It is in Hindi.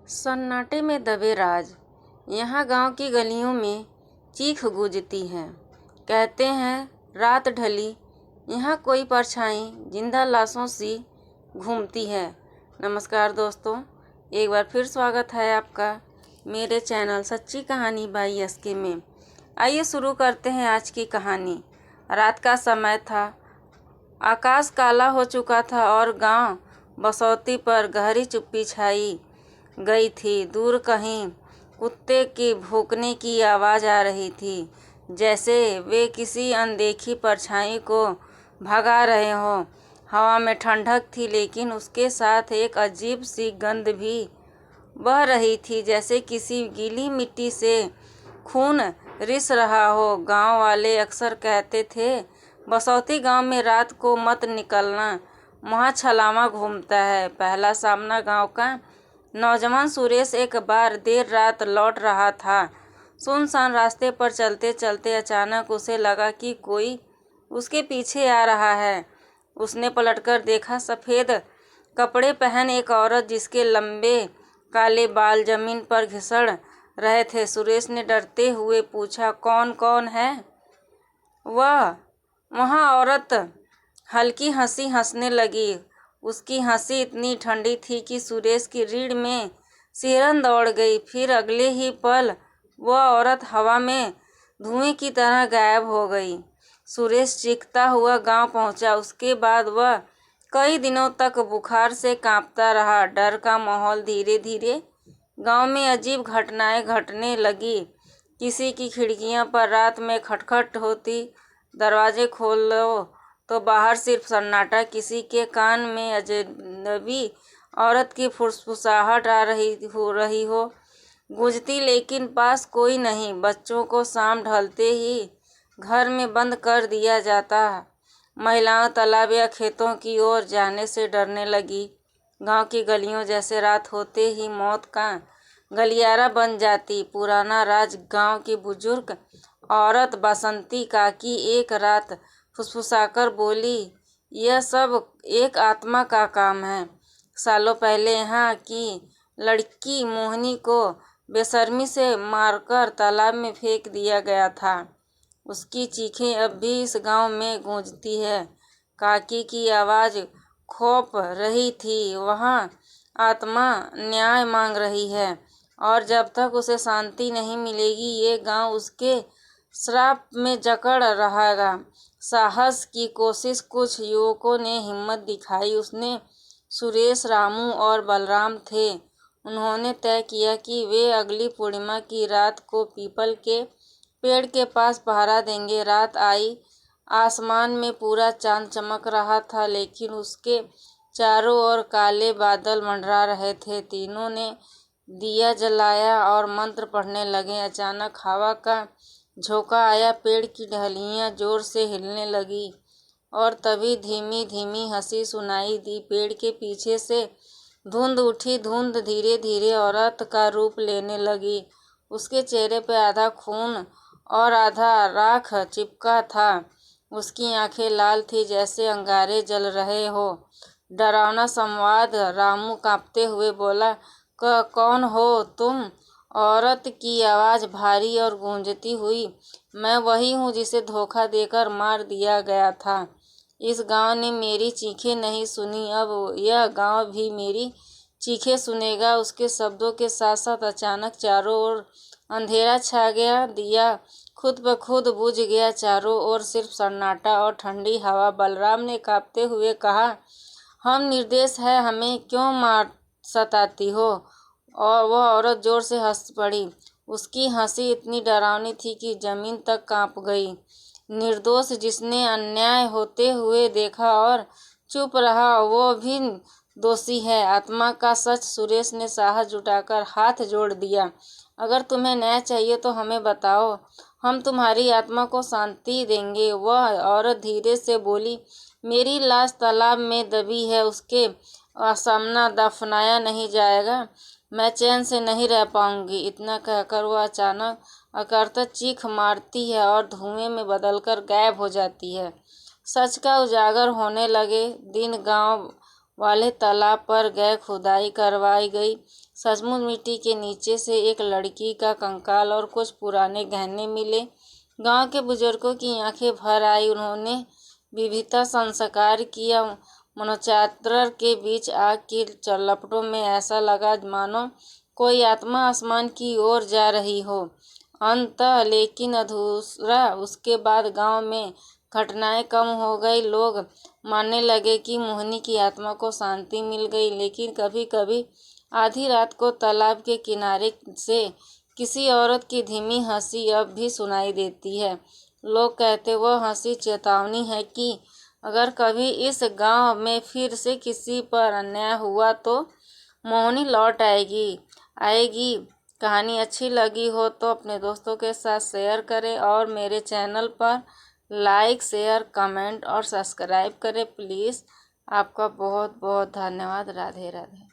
सन्नाटे में दबे राज। यहाँ गांव की गलियों में चीख गूंजती है। कहते हैं रात ढली, यहाँ कोई परछाई जिंदा लाशों सी घूमती है। नमस्कार दोस्तों, एक बार फिर स्वागत है आपका मेरे चैनल सच्ची कहानी बाई एसके में। आइए शुरू करते हैं आज की कहानी। रात का समय था, आकाश काला हो चुका था और गांव बसौती पर गहरी चुप्पी छाई गई थी। दूर कहीं कुत्ते की भौंकने की आवाज़ आ रही थी, जैसे वे किसी अनदेखी परछाई को भगा रहे हों। हवा में ठंडक थी, लेकिन उसके साथ एक अजीब सी गंध भी बह रही थी, जैसे किसी गीली मिट्टी से खून रिस रहा हो। गांव वाले अक्सर कहते थे, बसौती गांव में रात को मत निकलना, वहाँ छलावा घूमता है। पहला सामना गांव का नौजवान सुरेश एक बार देर रात लौट रहा था। सुनसान रास्ते पर चलते चलते अचानक उसे लगा कि कोई उसके पीछे आ रहा है। उसने पलटकर देखा, सफ़ेद कपड़े पहन एक औरत, जिसके लंबे काले बाल जमीन पर घिसड़ रहे थे। सुरेश ने डरते हुए पूछा, कौन कौन है वहाँ औरत हल्की हंसी हंसने लगी। उसकी हंसी इतनी ठंडी थी कि सुरेश की रीढ़ में सिहरन दौड़ गई। फिर अगले ही पल वह औरत हवा में धुएं की तरह गायब हो गई। सुरेश चीखता हुआ गांव पहुंचा। उसके बाद वह कई दिनों तक बुखार से कांपता रहा। डर का माहौल धीरे धीरे गांव में अजीब घटनाएं घटने लगी। किसी की खिड़कियां पर रात में खटखट होती, दरवाजे खोलो तो बाहर सिर्फ सन्नाटा। किसी के कान में अजनबी औरत की फुसफुसाहट आ रही हो गूंजती, लेकिन पास कोई नहीं। बच्चों को शाम ढलते ही घर में बंद कर दिया जाता। महिलाएं तालाब या खेतों की ओर जाने से डरने लगी। गांव की गलियों जैसे रात होते ही मौत का गलियारा बन जाती। पुराना राज गांव की बुजुर्ग औरत बसंती काकी एक रात फुसफुसाकर बोली, यह सब एक आत्मा का काम है। सालों पहले यहाँ की लड़की मोहिनी को बेशर्मी से मारकर तालाब में फेंक दिया गया था। उसकी चीखें अब भी इस गांव में गूंजती है। काकी की आवाज़ खौफ रही थी। वहाँ आत्मा न्याय मांग रही है, और जब तक उसे शांति नहीं मिलेगी, ये गांव उसके श्राप में जकड़ रहेगा। साहस की कोशिश कुछ युवकों ने हिम्मत दिखाई। उसने सुरेश, रामू और बलराम थे। उन्होंने तय किया कि वे अगली पूर्णिमा की रात को पीपल के पेड़ के पास पहरा देंगे। रात आई, आसमान में पूरा चांद चमक रहा था, लेकिन उसके चारों ओर काले बादल मंडरा रहे थे। तीनों ने दिया जलाया और मंत्र पढ़ने लगे। अचानक हवा का झोंका आया, पेड़ की टहनियाँ जोर से हिलने लगी और तभी धीमी धीमी हंसी सुनाई दी। पेड़ के पीछे से धुंध उठी। धुंध धीरे धीरे औरत का रूप लेने लगी। उसके चेहरे पर आधा खून और आधा राख चिपका था। उसकी आंखें लाल थी, जैसे अंगारे जल रहे हो। डरावना संवाद। रामू कांपते हुए बोला, कौन हो तुम? औरत की आवाज़ भारी और गूंजती हुई, मैं वही हूँ जिसे धोखा देकर मार दिया गया था। इस गांव ने मेरी चीखें नहीं सुनी, अब यह गांव भी मेरी चीखें सुनेगा। उसके शब्दों के साथ साथ अचानक चारों ओर अंधेरा छा गया। दिया खुद ब खुद बुझ गया। चारों ओर सिर्फ सन्नाटा और ठंडी हवा। बलराम ने कांपते हुए कहा, हम निर्दोष हैं, हमें क्यों मार सताती हो? और वह औरत जोर से हंस पड़ी। उसकी हंसी इतनी डरावनी थी कि जमीन तक कांप गई। निर्दोष? जिसने अन्याय होते हुए देखा और चुप रहा, वो भी दोषी है। आत्मा का सच। सुरेश ने साहस जुटाकर हाथ जोड़ दिया, अगर तुम्हें न्याय चाहिए तो हमें बताओ, हम तुम्हारी आत्मा को शांति देंगे। वह औरत धीरे से बोली, मेरी लाश तालाब में दबी है, उसके सामना दफनाया नहीं जाएगा, मैं चैन से नहीं रह पाऊंगी। इतना कहकर वह अचानक अकर्तक चीख मारती है और धुएं में बदलकर गायब हो जाती है। सच का उजागर होने लगे। दिन गांव वाले तालाब पर गए खुदाई करवाई गई। सचमुच मिट्टी के नीचे से एक लड़की का कंकाल और कुछ पुराने गहने मिले। गांव के बुजुर्गों की आंखें भर आई। उन्होंने विधिवत संस्कार किया। मनोचात्र के बीच आग की लपटों में ऐसा लगा मानो कोई आत्मा आसमान की ओर जा रही हो। अंततः लेकिन अधूरा उसके बाद गांव में घटनाएं कम हो गई। लोग मानने लगे कि मोहिनी की आत्मा को शांति मिल गई। लेकिन कभी कभी आधी रात को तालाब के किनारे से किसी औरत की धीमी हंसी अब भी सुनाई देती है। लोग कहते वह हंसी चेतावनी है कि अगर कभी इस गांव में फिर से किसी पर अन्याय हुआ तो मोहिनी लौट आएगी। कहानी अच्छी लगी हो तो अपने दोस्तों के साथ शेयर करें और मेरे चैनल पर लाइक, शेयर, कमेंट और सब्सक्राइब करें प्लीज़। आपका बहुत बहुत धन्यवाद। राधे राधे।